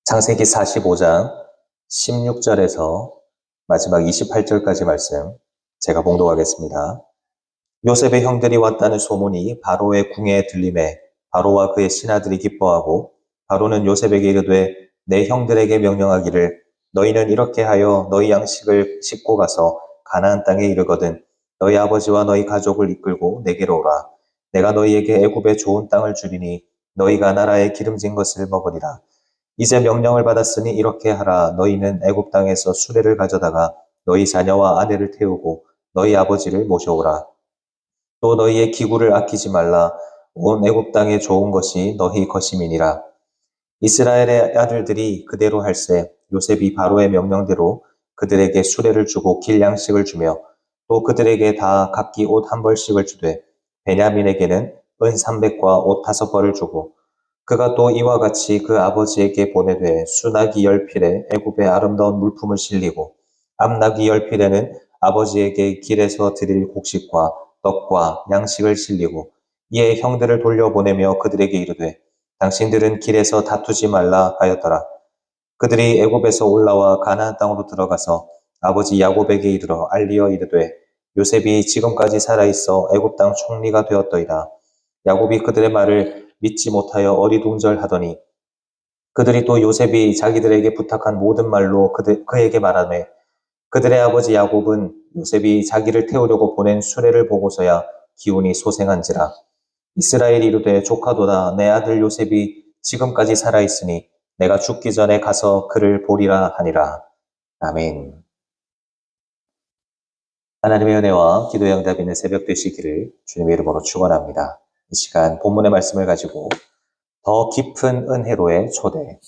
창세기 45장 16절에서 마지막 28절까지 말씀 제가 봉독하겠습니다. 요셉의 형들이 왔다는 소문이 바로의 궁에 들림에 바로와 그의 신하들이 기뻐하고 바로는 요셉에게 이르되 내 형들에게 명령하기를 너희는 이렇게 하여 너희 양식을 싣고 가서 가나안 땅에 이르거든 너희 아버지와 너희 가족을 이끌고 내게로 오라. 내가 너희에게 애굽의 좋은 땅을 주리니 너희가 나라의 기름진 것을 먹으리라. 이제 명령을 받았으니 이렇게 하라. 너희는 애굽 땅에서 수레를 가져다가 너희 자녀와 아내를 태우고 너희 아버지를 모셔오라. 또 너희의 기구를 아끼지 말라. 온 애굽 땅에 좋은 것이 너희 것임이니라. 이스라엘의 아들들이 그대로 할세 요셉이 바로의 명령대로 그들에게 수레를 주고 길 양식을 주며 또 그들에게 다 각기 옷 한 벌씩을 주되 베냐민에게는 은 300과 옷 5벌을 주고 그가 또 이와 같이 그 아버지에게 보내되 수나기 10필에 애굽의 아름다운 물품을 실리고 암나기 10필에는 아버지에게 길에서 드릴 곡식과 떡과 양식을 실리고 이에 형들을 돌려보내며 그들에게 이르되 당신들은 길에서 다투지 말라 하였더라. 그들이 애굽에서 올라와 가나안 땅으로 들어가서 아버지 야곱에게 이르러 알리어 이르되 요셉이 지금까지 살아있어 애굽 땅 총리가 되었더이다. 야곱이 그들의 말을 믿지 못하여 어리둥절하더니 그들이 또 요셉이 자기들에게 부탁한 모든 말로 그에게 말하매 그들의 아버지 야곱은 요셉이 자기를 태우려고 보낸 수레를 보고서야 기운이 소생한지라. 이스라엘이 이르되 조카도다. 내 아들 요셉이 지금까지 살아있으니 내가 죽기 전에 가서 그를 보리라 하니라. 아멘. 하나님의 은혜와 기도의 응답이 있는 새벽 되시기를 주님의 이름으로 축원합니다. 이 시간 본문의 말씀을 가지고 더 깊은 은혜로의 초대,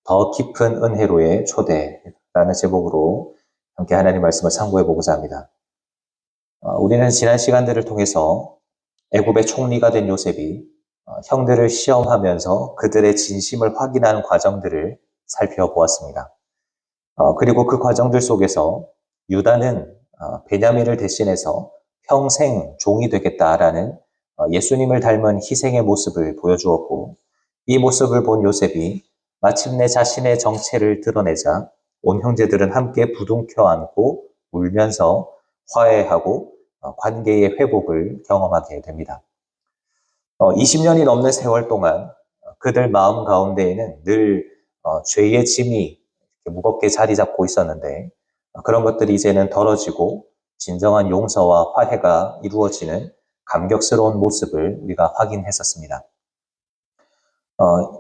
더 깊은 은혜로의 초대라는 제목으로 함께 하나님 말씀을 상고해 보고자 합니다. 우리는 지난 시간들을 통해서 애굽의 총리가 된 요셉이 형들을 시험하면서 그들의 진심을 확인하는 과정들을 살펴보았습니다. 그리고 그 과정들 속에서 유다는 베냐민을 대신해서 평생 종이 되겠다라는 예수님을 닮은 희생의 모습을 보여주었고 이 모습을 본 요셉이 마침내 자신의 정체를 드러내자 온 형제들은 함께 부둥켜 안고 울면서 화해하고 관계의 회복을 경험하게 됩니다. 20년이 넘는 세월 동안 그들 마음 가운데에는 늘 죄의 짐이 무겁게 자리 잡고 있었는데 그런 것들이 이제는 덜어지고 진정한 용서와 화해가 이루어지는 감격스러운 모습을 우리가 확인했었습니다.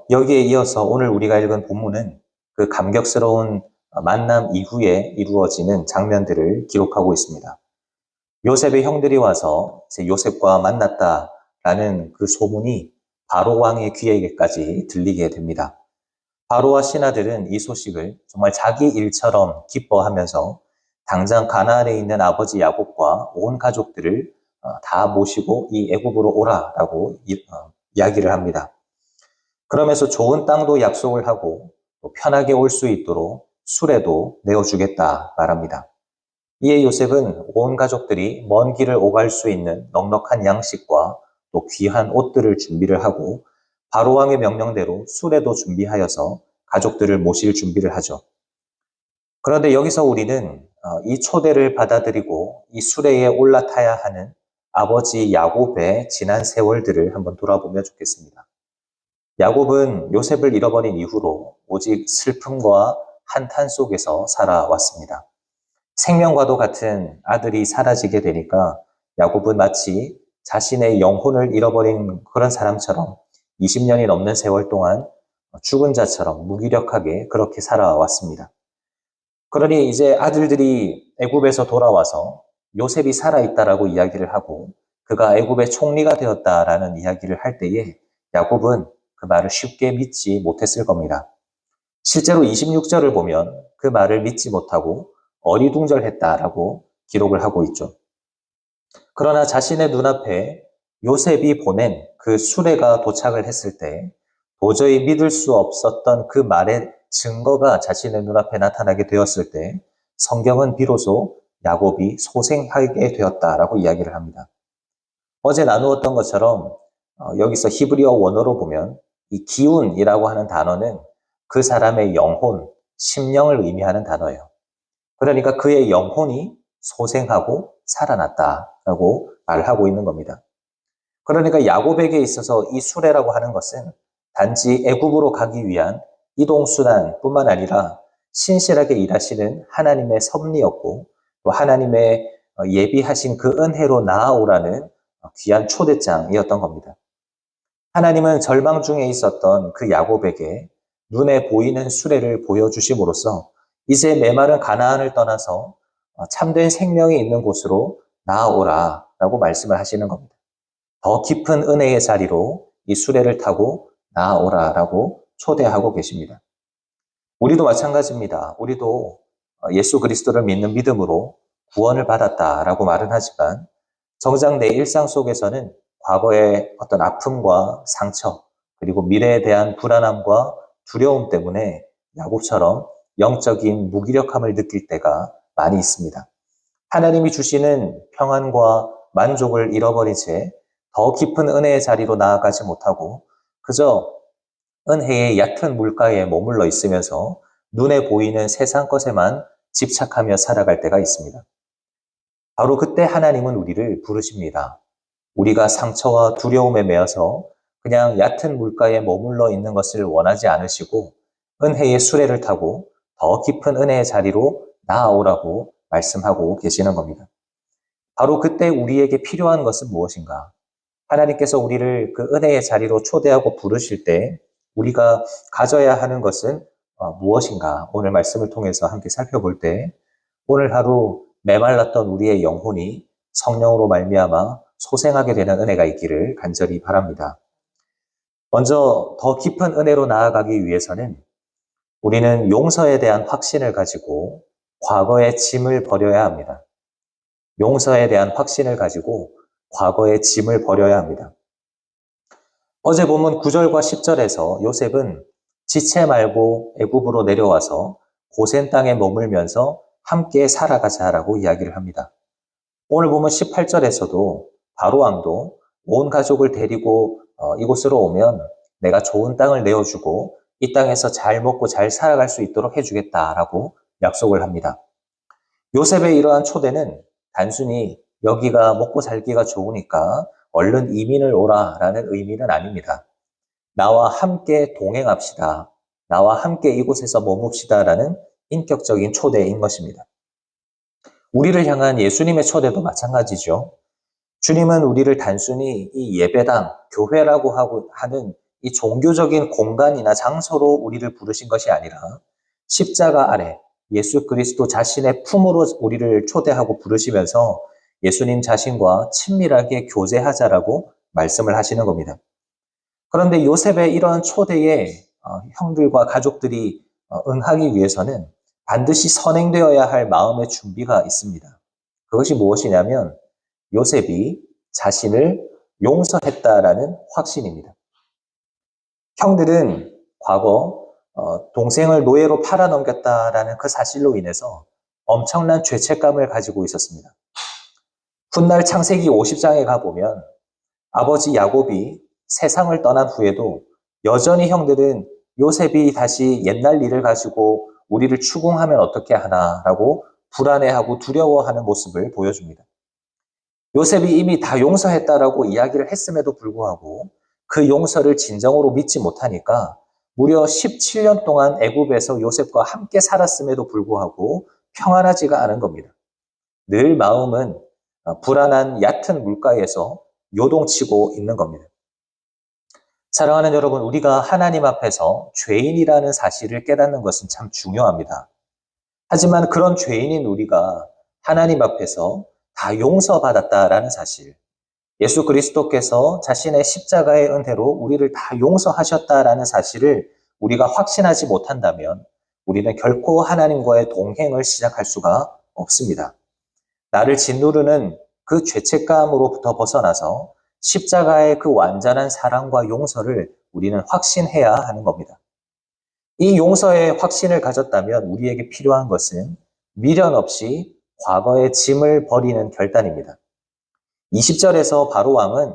여기에 이어서 오늘 우리가 읽은 본문은 그 감격스러운 만남 이후에 이루어지는 장면들을 기록하고 있습니다. 요셉의 형들이 와서 요셉과 만났다라는 그 소문이 바로 왕의 귀에게까지 들리게 됩니다. 바로와 신하들은 이 소식을 정말 자기 일처럼 기뻐하면서 당장 가나안에 있는 아버지 야곱과 온 가족들을 다 모시고 이 애굽으로 오라라고 이야기를 합니다. 그러면서 좋은 땅도 약속을 하고 편하게 올 수 있도록 수레도 내어주겠다 말합니다. 이에 요셉은 온 가족들이 먼 길을 오갈 수 있는 넉넉한 양식과 또 귀한 옷들을 준비를 하고 바로왕의 명령대로 수레도 준비하여서 가족들을 모실 준비를 하죠. 그런데 여기서 우리는 이 초대를 받아들이고 이 수레에 올라타야 하는 아버지 야곱의 지난 세월들을 한번 돌아보면 좋겠습니다. 야곱은 요셉을 잃어버린 이후로 오직 슬픔과 한탄 속에서 살아왔습니다. 생명과도 같은 아들이 사라지게 되니까 야곱은 마치 자신의 영혼을 잃어버린 그런 사람처럼 20년이 넘는 세월 동안 죽은 자처럼 무기력하게 그렇게 살아왔습니다. 그러니 이제 아들들이 애굽에서 돌아와서 요셉이 살아있다라고 이야기를 하고 그가 애굽의 총리가 되었다라는 이야기를 할 때에 야곱은 그 말을 쉽게 믿지 못했을 겁니다. 실제로 26절을 보면 그 말을 믿지 못하고 어리둥절했다라고 기록을 하고 있죠. 그러나 자신의 눈앞에 요셉이 보낸 그 수레가 도착을 했을 때 도저히 믿을 수 없었던 그 말의 증거가 자신의 눈앞에 나타나게 되었을 때 성경은 비로소 야곱이 소생하게 되었다라고 이야기를 합니다. 어제 나누었던 것처럼 여기서 히브리어 원어로 보면 이 기운이라고 하는 단어는 그 사람의 영혼, 심령을 의미하는 단어예요. 그러니까 그의 영혼이 소생하고 살아났다라고 말하고 있는 겁니다. 그러니까 야곱에게 있어서 이 수레라고 하는 것은 단지 애굽으로 가기 위한 이동수단뿐만 아니라 신실하게 일하시는 하나님의 섭리였고 또 하나님의 예비하신 그 은혜로 나아오라는 귀한 초대장이었던 겁니다. 하나님은 절망 중에 있었던 그 야곱에게 눈에 보이는 수레를 보여주심으로써 이제 메마른 가나안을 떠나서 참된 생명이 있는 곳으로 나아오라라고 말씀을 하시는 겁니다. 더 깊은 은혜의 자리로 이 수레를 타고 나아오라라고 초대하고 계십니다. 우리도 마찬가지입니다. 우리도 예수 그리스도를 믿는 믿음으로 구원을 받았다라고 말은 하지만 정작 내 일상 속에서는 과거의 어떤 아픔과 상처 그리고 미래에 대한 불안함과 두려움 때문에 야곱처럼 영적인 무기력함을 느낄 때가 많이 있습니다. 하나님이 주시는 평안과 만족을 잃어버린 채 더 깊은 은혜의 자리로 나아가지 못하고 그저 은혜의 얕은 물가에 머물러 있으면서 눈에 보이는 세상 것에만 집착하며 살아갈 때가 있습니다. 바로 그때 하나님은 우리를 부르십니다. 우리가 상처와 두려움에 매여서 그냥 얕은 물가에 머물러 있는 것을 원하지 않으시고 은혜의 수레를 타고 더 깊은 은혜의 자리로 나아오라고 말씀하고 계시는 겁니다. 바로 그때 우리에게 필요한 것은 무엇인가? 하나님께서 우리를 그 은혜의 자리로 초대하고 부르실 때 우리가 가져야 하는 것은 무엇인가? 오늘 말씀을 통해서 함께 살펴볼 때 오늘 하루 메말랐던 우리의 영혼이 성령으로 말미암아 소생하게 되는 은혜가 있기를 간절히 바랍니다. 먼저 더 깊은 은혜로 나아가기 위해서는 우리는 용서에 대한 확신을 가지고 과거의 짐을 버려야 합니다. 용서에 대한 확신을 가지고 과거의 짐을 버려야 합니다. 어제 본문 9절과 10절에서 요셉은 지체 말고 애굽으로 내려와서 고센 땅에 머물면서 함께 살아가자라고 이야기를 합니다. 오늘 보면 18절에서도 바로왕도 온 가족을 데리고 이곳으로 오면 내가 좋은 땅을 내어주고 이 땅에서 잘 먹고 잘 살아갈 수 있도록 해주겠다라고 약속을 합니다. 요셉의 이러한 초대는 단순히 여기가 먹고 살기가 좋으니까 얼른 이민을 오라라는 의미는 아닙니다. 나와 함께 동행합시다. 나와 함께 이곳에서 머뭅시다라는 인격적인 초대인 것입니다. 우리를 향한 예수님의 초대도 마찬가지죠. 주님은 우리를 단순히 이 예배당, 교회라고 하는 이 종교적인 공간이나 장소로 우리를 부르신 것이 아니라 십자가 아래 예수 그리스도 자신의 품으로 우리를 초대하고 부르시면서 예수님 자신과 친밀하게 교제하자라고 말씀을 하시는 겁니다. 그런데 요셉의 이러한 초대에 형들과 가족들이 응하기 위해서는 반드시 선행되어야 할 마음의 준비가 있습니다. 그것이 무엇이냐면 요셉이 자신을 용서했다라는 확신입니다. 형들은 과거 동생을 노예로 팔아넘겼다라는 그 사실로 인해서 엄청난 죄책감을 가지고 있었습니다. 훗날 창세기 50장에 가보면 아버지 야곱이 세상을 떠난 후에도 여전히 형들은 요셉이 다시 옛날 일을 가지고 우리를 추궁하면 어떻게 하나라고 불안해하고 두려워하는 모습을 보여줍니다. 요셉이 이미 다 용서했다라고 이야기를 했음에도 불구하고 그 용서를 진정으로 믿지 못하니까 무려 17년 동안 애굽에서 요셉과 함께 살았음에도 불구하고 평안하지가 않은 겁니다. 늘 마음은 불안한 얕은 물가에서 요동치고 있는 겁니다. 사랑하는 여러분, 우리가 하나님 앞에서 죄인이라는 사실을 깨닫는 것은 참 중요합니다. 하지만 그런 죄인인 우리가 하나님 앞에서 다 용서받았다라는 사실, 예수 그리스도께서 자신의 십자가의 은혜로 우리를 다 용서하셨다라는 사실을 우리가 확신하지 못한다면 우리는 결코 하나님과의 동행을 시작할 수가 없습니다. 나를 짓누르는 그 죄책감으로부터 벗어나서 십자가의 그 완전한 사랑과 용서를 우리는 확신해야 하는 겁니다. 이 용서의 확신을 가졌다면 우리에게 필요한 것은 미련 없이 과거의 짐을 버리는 결단입니다. 20절에서 바로왕은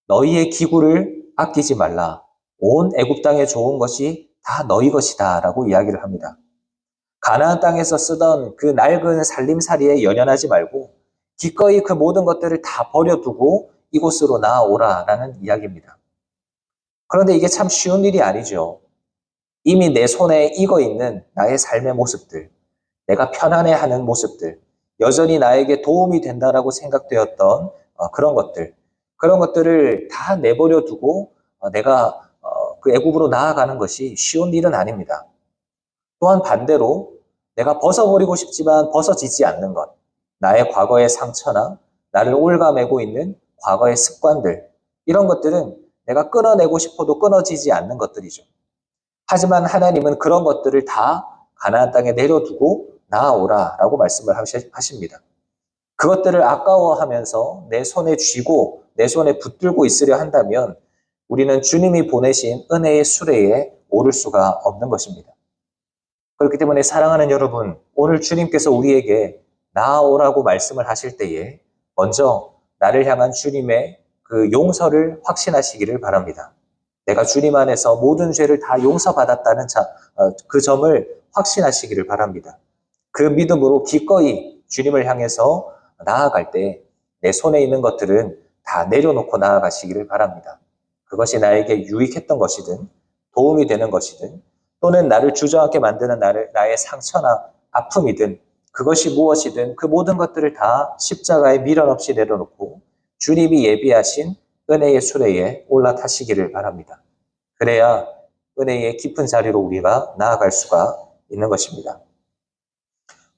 너희의 기구를 아끼지 말라. 온 애굽 땅에 좋은 것이 다 너희 것이다 라고 이야기를 합니다. 가나안 땅에서 쓰던 그 낡은 살림살이에 연연하지 말고 기꺼이 그 모든 것들을 다 버려두고 이곳으로 나아오라 라는 이야기입니다. 그런데 이게 참 쉬운 일이 아니죠. 이미 내 손에 익어 있는 나의 삶의 모습들, 내가 편안해하는 모습들, 여전히 나에게 도움이 된다라고 생각되었던 그런 것들을 다 내버려 두고 내가 그 애굽으로 나아가는 것이 쉬운 일은 아닙니다. 또한 반대로 내가 벗어버리고 싶지만 벗어지지 않는 것, 나의 과거의 상처나 나를 올가매고 있는 과거의 습관들, 이런 것들은 내가 끊어내고 싶어도 끊어지지 않는 것들이죠. 하지만 하나님은 그런 것들을 다 가나안 땅에 내려두고 나아오라라고 말씀을 하십니다. 그것들을 아까워하면서 내 손에 쥐고 내 손에 붙들고 있으려 한다면 우리는 주님이 보내신 은혜의 수레에 오를 수가 없는 것입니다. 그렇기 때문에 사랑하는 여러분, 오늘 주님께서 우리에게 나아오라고 말씀을 하실 때에 먼저 나를 향한 주님의 그 용서를 확신하시기를 바랍니다. 내가 주님 안에서 모든 죄를 다 용서받았다는 그 점을 확신하시기를 바랍니다. 그 믿음으로 기꺼이 주님을 향해서 나아갈 때 내 손에 있는 것들은 다 내려놓고 나아가시기를 바랍니다. 그것이 나에게 유익했던 것이든 도움이 되는 것이든 또는 나를 주저앉게 만드는 나의 상처나 아픔이든 그것이 무엇이든 그 모든 것들을 다 십자가에 미련 없이 내려놓고 주님이 예비하신 은혜의 수레에 올라타시기를 바랍니다. 그래야 은혜의 깊은 자리로 우리가 나아갈 수가 있는 것입니다.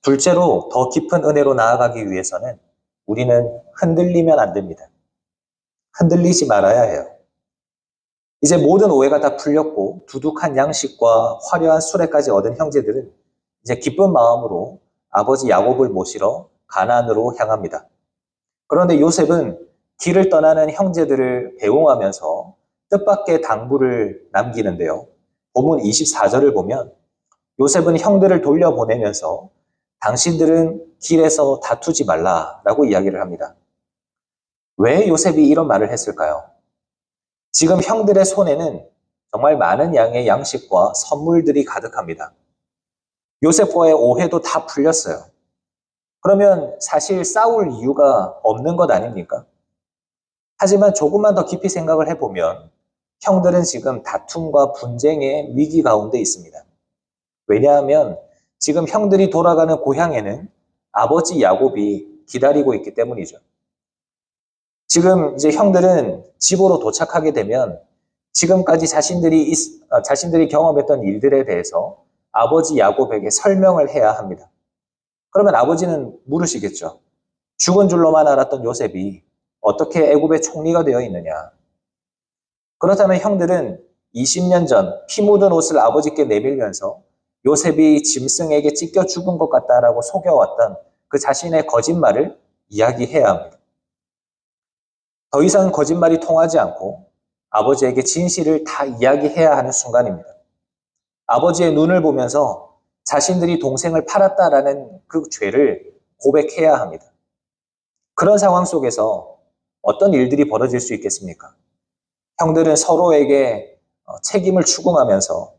둘째로 더 깊은 은혜로 나아가기 위해서는 우리는 흔들리면 안 됩니다. 흔들리지 말아야 해요. 이제 모든 오해가 다 풀렸고 두둑한 양식과 화려한 수레까지 얻은 형제들은 이제 기쁜 마음으로 아버지 야곱을 모시러 가나안으로 향합니다. 그런데 요셉은 길을 떠나는 형제들을 배웅하면서 뜻밖의 당부를 남기는데요. 본문 24절을 보면 요셉은 형들을 돌려보내면서 당신들은 길에서 다투지 말라라고 이야기를 합니다. 왜 요셉이 이런 말을 했을까요? 지금 형들의 손에는 정말 많은 양의 양식과 선물들이 가득합니다. 요셉과의 오해도 다 풀렸어요. 그러면 사실 싸울 이유가 없는 것 아닙니까? 하지만 조금만 더 깊이 생각을 해보면 형들은 지금 다툼과 분쟁의 위기 가운데 있습니다. 왜냐하면 지금 형들이 돌아가는 고향에는 아버지 야곱이 기다리고 있기 때문이죠. 지금 이제 형들은 집으로 도착하게 되면 지금까지 자신들이 경험했던 일들에 대해서 아버지 야곱에게 설명을 해야 합니다. 그러면 아버지는 물으시겠죠. 죽은 줄로만 알았던 요셉이 어떻게 애굽의 총리가 되어 있느냐. 그렇다면 형들은 20년 전 피 묻은 옷을 아버지께 내밀면서 요셉이 짐승에게 찢겨 죽은 것 같다라고 속여왔던 그 자신의 거짓말을 이야기해야 합니다. 더 이상 거짓말이 통하지 않고 아버지에게 진실을 다 이야기해야 하는 순간입니다. 아버지의 눈을 보면서 자신들이 동생을 팔았다라는 그 죄를 고백해야 합니다. 그런 상황 속에서 어떤 일들이 벌어질 수 있겠습니까? 형들은 서로에게 책임을 추궁하면서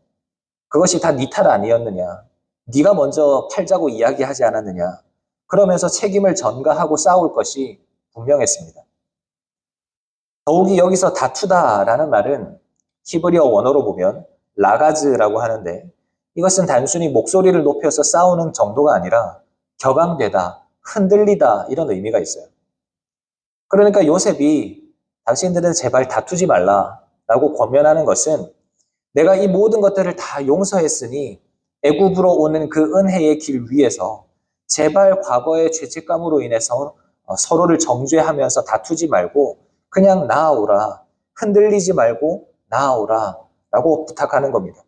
그것이 다 네 탓 아니었느냐? 네가 먼저 팔자고 이야기하지 않았느냐? 그러면서 책임을 전가하고 싸울 것이 분명했습니다. 더욱이 여기서 다투다라는 말은 히브리어 원어로 보면 라가즈라고 하는데 이것은 단순히 목소리를 높여서 싸우는 정도가 아니라 격앙되다, 흔들리다 이런 의미가 있어요. 그러니까 요셉이 당신들은 제발 다투지 말라라고 권면하는 것은 내가 이 모든 것들을 다 용서했으니 애굽으로 오는 그 은혜의 길 위에서 제발 과거의 죄책감으로 인해서 서로를 정죄하면서 다투지 말고 그냥 나아오라. 흔들리지 말고 나아오라. 라고 부탁하는 겁니다.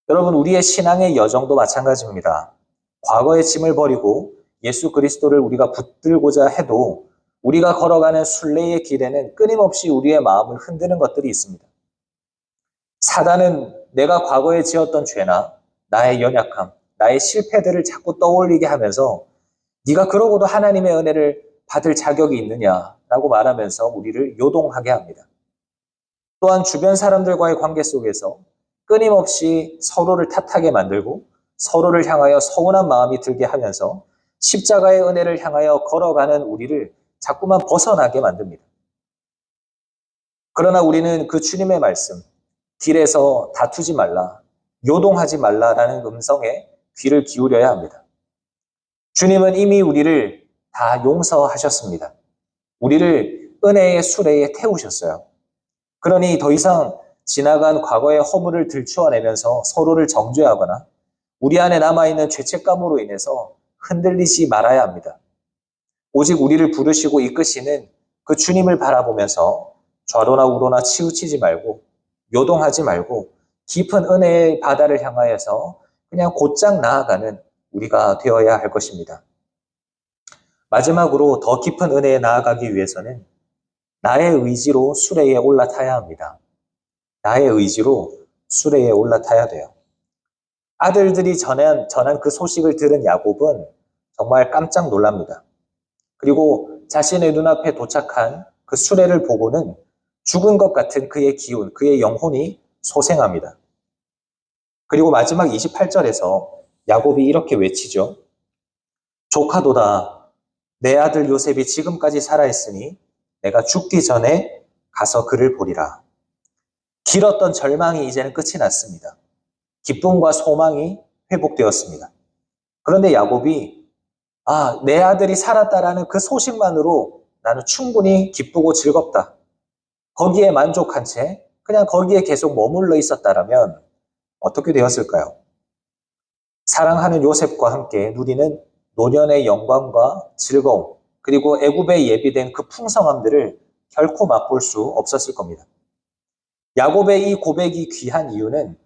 여러분, 우리의 신앙의 여정도 마찬가지입니다. 과거의 짐을 버리고 예수 그리스도를 우리가 붙들고자 해도 우리가 걸어가는 순례의 길에는 끊임없이 우리의 마음을 흔드는 것들이 있습니다. 사단은 내가 과거에 지었던 죄나 나의 연약함, 나의 실패들을 자꾸 떠올리게 하면서 네가 그러고도 하나님의 은혜를 받을 자격이 있느냐라고 말하면서 우리를 요동하게 합니다. 또한 주변 사람들과의 관계 속에서 끊임없이 서로를 탓하게 만들고 서로를 향하여 서운한 마음이 들게 하면서 십자가의 은혜를 향하여 걸어가는 우리를 자꾸만 벗어나게 만듭니다. 그러나 우리는 그 주님의 말씀, 길에서 다투지 말라, 요동하지 말라라는 음성에 귀를 기울여야 합니다. 주님은 이미 우리를 다 용서하셨습니다. 우리를 은혜의 수레에 태우셨어요. 그러니 더 이상 지나간 과거의 허물을 들추어내면서 서로를 정죄하거나 우리 안에 남아있는 죄책감으로 인해서 흔들리지 말아야 합니다. 오직 우리를 부르시고 이끄시는 그 주님을 바라보면서 좌로나 우로나 치우치지 말고 요동하지 말고 깊은 은혜의 바다를 향하여서 그냥 곧장 나아가는 우리가 되어야 할 것입니다. 마지막으로 더 깊은 은혜에 나아가기 위해서는 나의 의지로 수레에 올라타야 합니다. 나의 의지로 수레에 올라타야 돼요. 아들들이 전한 그 소식을 들은 야곱은 정말 깜짝 놀랍니다. 그리고 자신의 눈앞에 도착한 그 수레를 보고는 죽은 것 같은 그의 기운, 그의 영혼이 소생합니다. 그리고 마지막 28절에서 야곱이 이렇게 외치죠. 조카도다, 내 아들 요셉이 지금까지 살아있으니 내가 죽기 전에 가서 그를 보리라. 길었던 절망이 이제는 끝이 났습니다. 기쁨과 소망이 회복되었습니다. 그런데 야곱이 내 아들이 살았다라는 그 소식만으로 나는 충분히 기쁘고 즐겁다. 거기에 만족한 채 그냥 거기에 계속 머물러 있었다라면 어떻게 되었을까요? 사랑하는 요셉과 함께 누리는 노년의 영광과 즐거움, 그리고 애굽에 예비된 그 풍성함들을 결코 맛볼 수 없었을 겁니다. 야곱의 이 고백이 귀한 이유는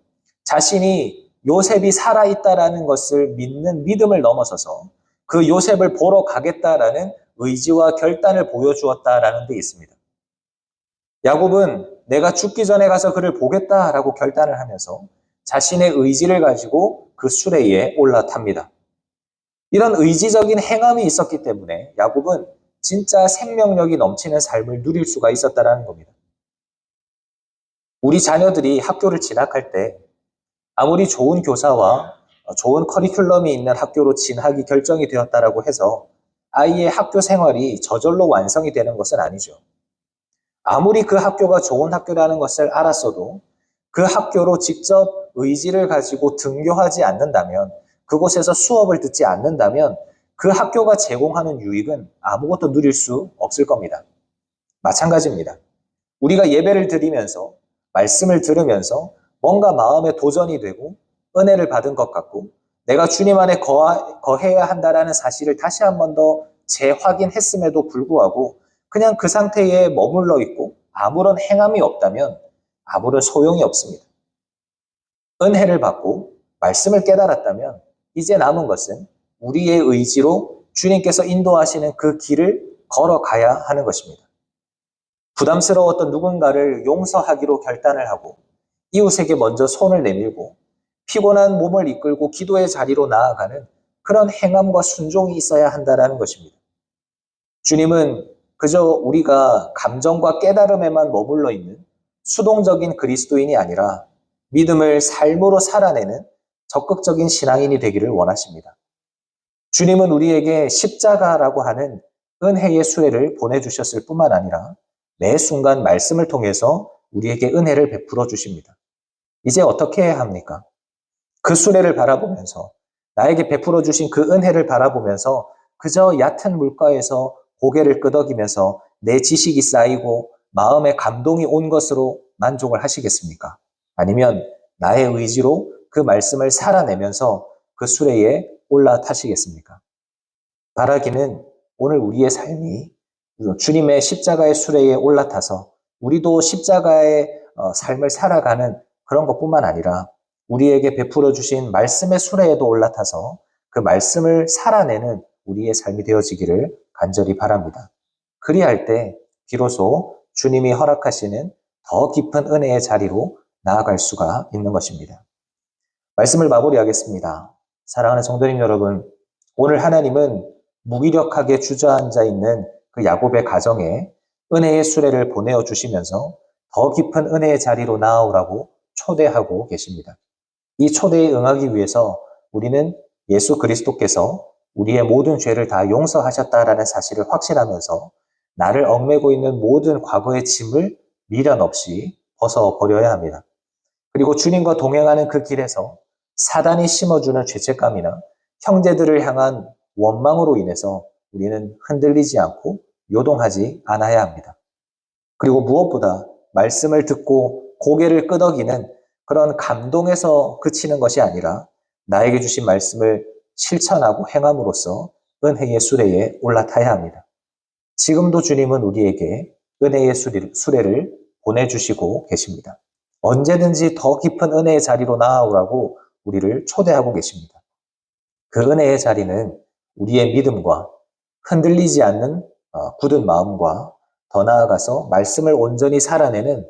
자신이 요셉이 살아있다라는 것을 믿는 믿음을 넘어서서 그 요셉을 보러 가겠다라는 의지와 결단을 보여주었다라는 데 있습니다. 야곱은 내가 죽기 전에 가서 그를 보겠다라고 결단을 하면서 자신의 의지를 가지고 그 수레에 올라탑니다. 이런 의지적인 행함이 있었기 때문에 야곱은 진짜 생명력이 넘치는 삶을 누릴 수가 있었다는 겁니다. 우리 자녀들이 학교를 진학할 때 아무리 좋은 교사와 좋은 커리큘럼이 있는 학교로 진학이 결정이 되었다라고 해서 아이의 학교 생활이 저절로 완성이 되는 것은 아니죠. 아무리 그 학교가 좋은 학교라는 것을 알았어도 그 학교로 직접 의지를 가지고 등교하지 않는다면, 그곳에서 수업을 듣지 않는다면 그 학교가 제공하는 유익은 아무것도 누릴 수 없을 겁니다. 마찬가지입니다. 우리가 예배를 드리면서 말씀을 들으면서 뭔가 마음에 도전이 되고 은혜를 받은 것 같고 내가 주님 안에 거해야 한다라는 사실을 다시 한 번 더 재확인했음에도 불구하고 그냥 그 상태에 머물러 있고 아무런 행함이 없다면 아무런 소용이 없습니다. 은혜를 받고 말씀을 깨달았다면 이제 남은 것은 우리의 의지로 주님께서 인도하시는 그 길을 걸어가야 하는 것입니다. 부담스러웠던 누군가를 용서하기로 결단을 하고 이웃에게 먼저 손을 내밀고 피곤한 몸을 이끌고 기도의 자리로 나아가는 그런 행함과 순종이 있어야 한다는 것입니다. 주님은 그저 우리가 감정과 깨달음에만 머물러 있는 수동적인 그리스도인이 아니라 믿음을 삶으로 살아내는 적극적인 신앙인이 되기를 원하십니다. 주님은 우리에게 십자가라고 하는 은혜의 수레를 보내주셨을 뿐만 아니라 매 순간 말씀을 통해서 우리에게 은혜를 베풀어 주십니다. 이제 어떻게 해야 합니까? 그 수레를 바라보면서 나에게 베풀어 주신 그 은혜를 바라보면서 그저 얕은 물가에서 고개를 끄덕이면서 내 지식이 쌓이고 마음에 감동이 온 것으로 만족을 하시겠습니까? 아니면 나의 의지로 그 말씀을 살아내면서 그 수레에 올라타시겠습니까? 바라기는 오늘 우리의 삶이 주님의 십자가의 수레에 올라타서 우리도 십자가의 삶을 살아가는 그런 것뿐만 아니라 우리에게 베풀어 주신 말씀의 수레에도 올라타서 그 말씀을 살아내는 우리의 삶이 되어지기를 간절히 바랍니다. 그리할 때 비로소 주님이 허락하시는 더 깊은 은혜의 자리로 나아갈 수가 있는 것입니다. 말씀을 마무리하겠습니다. 사랑하는 성도님 여러분, 오늘 하나님은 무기력하게 주저앉아 있는 그 야곱의 가정에 은혜의 수레를 보내어 주시면서 더 깊은 은혜의 자리로 나아오라고 초대하고 계십니다. 이 초대에 응하기 위해서 우리는 예수 그리스도께서 우리의 모든 죄를 다 용서하셨다라는 사실을 확신하면서 나를 얽매고 있는 모든 과거의 짐을 미련 없이 벗어버려야 합니다. 그리고 주님과 동행하는 그 길에서 사단이 심어주는 죄책감이나 형제들을 향한 원망으로 인해서 우리는 흔들리지 않고 요동하지 않아야 합니다. 그리고 무엇보다 말씀을 듣고 고개를 끄덕이는 그런 감동에서 그치는 것이 아니라 나에게 주신 말씀을 실천하고 행함으로써 은혜의 수레에 올라타야 합니다. 지금도 주님은 우리에게 은혜의 수레를 보내주시고 계십니다. 언제든지 더 깊은 은혜의 자리로 나아오라고 우리를 초대하고 계십니다. 그 은혜의 자리는 우리의 믿음과 흔들리지 않는 굳은 마음과 더 나아가서 말씀을 온전히 살아내는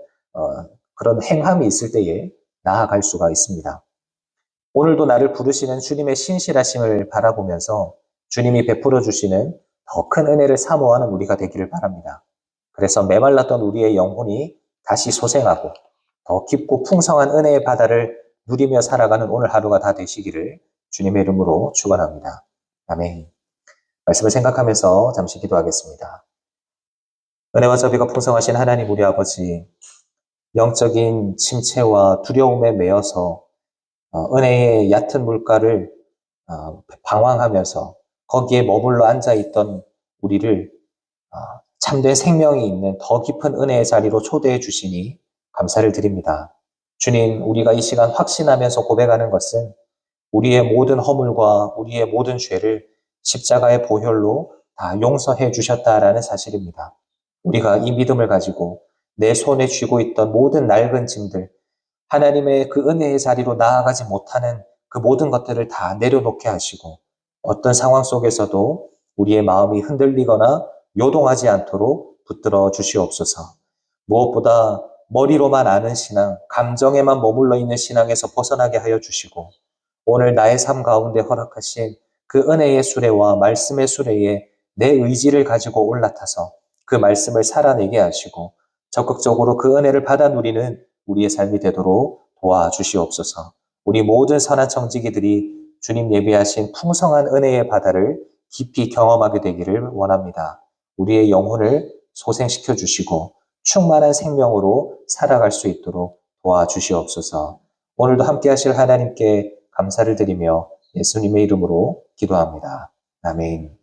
그런 행함이 있을 때에 나아갈 수가 있습니다. 오늘도 나를 부르시는 주님의 신실하심을 바라보면서 주님이 베풀어 주시는 더 큰 은혜를 사모하는 우리가 되기를 바랍니다. 그래서 메말랐던 우리의 영혼이 다시 소생하고 더 깊고 풍성한 은혜의 바다를 누리며 살아가는 오늘 하루가 다 되시기를 주님의 이름으로 축원합니다. 아멘. 말씀을 생각하면서 잠시 기도하겠습니다. 은혜와 자비가 풍성하신 하나님 우리 아버지, 영적인 침체와 두려움에 매여서 은혜의 얕은 물가를 방황하면서 거기에 머물러 앉아있던 우리를 참된 생명이 있는 더 깊은 은혜의 자리로 초대해 주시니 감사를 드립니다. 주님, 우리가 이 시간 확신하면서 고백하는 것은 우리의 모든 허물과 우리의 모든 죄를 십자가의 보혈로 다 용서해 주셨다라는 사실입니다. 우리가 이 믿음을 가지고 내 손에 쥐고 있던 모든 낡은 짐들, 하나님의 그 은혜의 자리로 나아가지 못하는 그 모든 것들을 다 내려놓게 하시고 어떤 상황 속에서도 우리의 마음이 흔들리거나 요동하지 않도록 붙들어 주시옵소서. 무엇보다 머리로만 아는 신앙, 감정에만 머물러 있는 신앙에서 벗어나게 하여 주시고 오늘 나의 삶 가운데 허락하신 그 은혜의 수레와 말씀의 수레에 내 의지를 가지고 올라타서 그 말씀을 살아내게 하시고 적극적으로 그 은혜를 받아 누리는 우리의 삶이 되도록 도와주시옵소서. 우리 모든 선한 청지기들이 주님 예비하신 풍성한 은혜의 바다를 깊이 경험하게 되기를 원합니다. 우리의 영혼을 소생시켜 주시고 충만한 생명으로 살아갈 수 있도록 도와주시옵소서. 오늘도 함께 하실 하나님께 감사를 드리며 예수님의 이름으로 기도합니다. 아멘.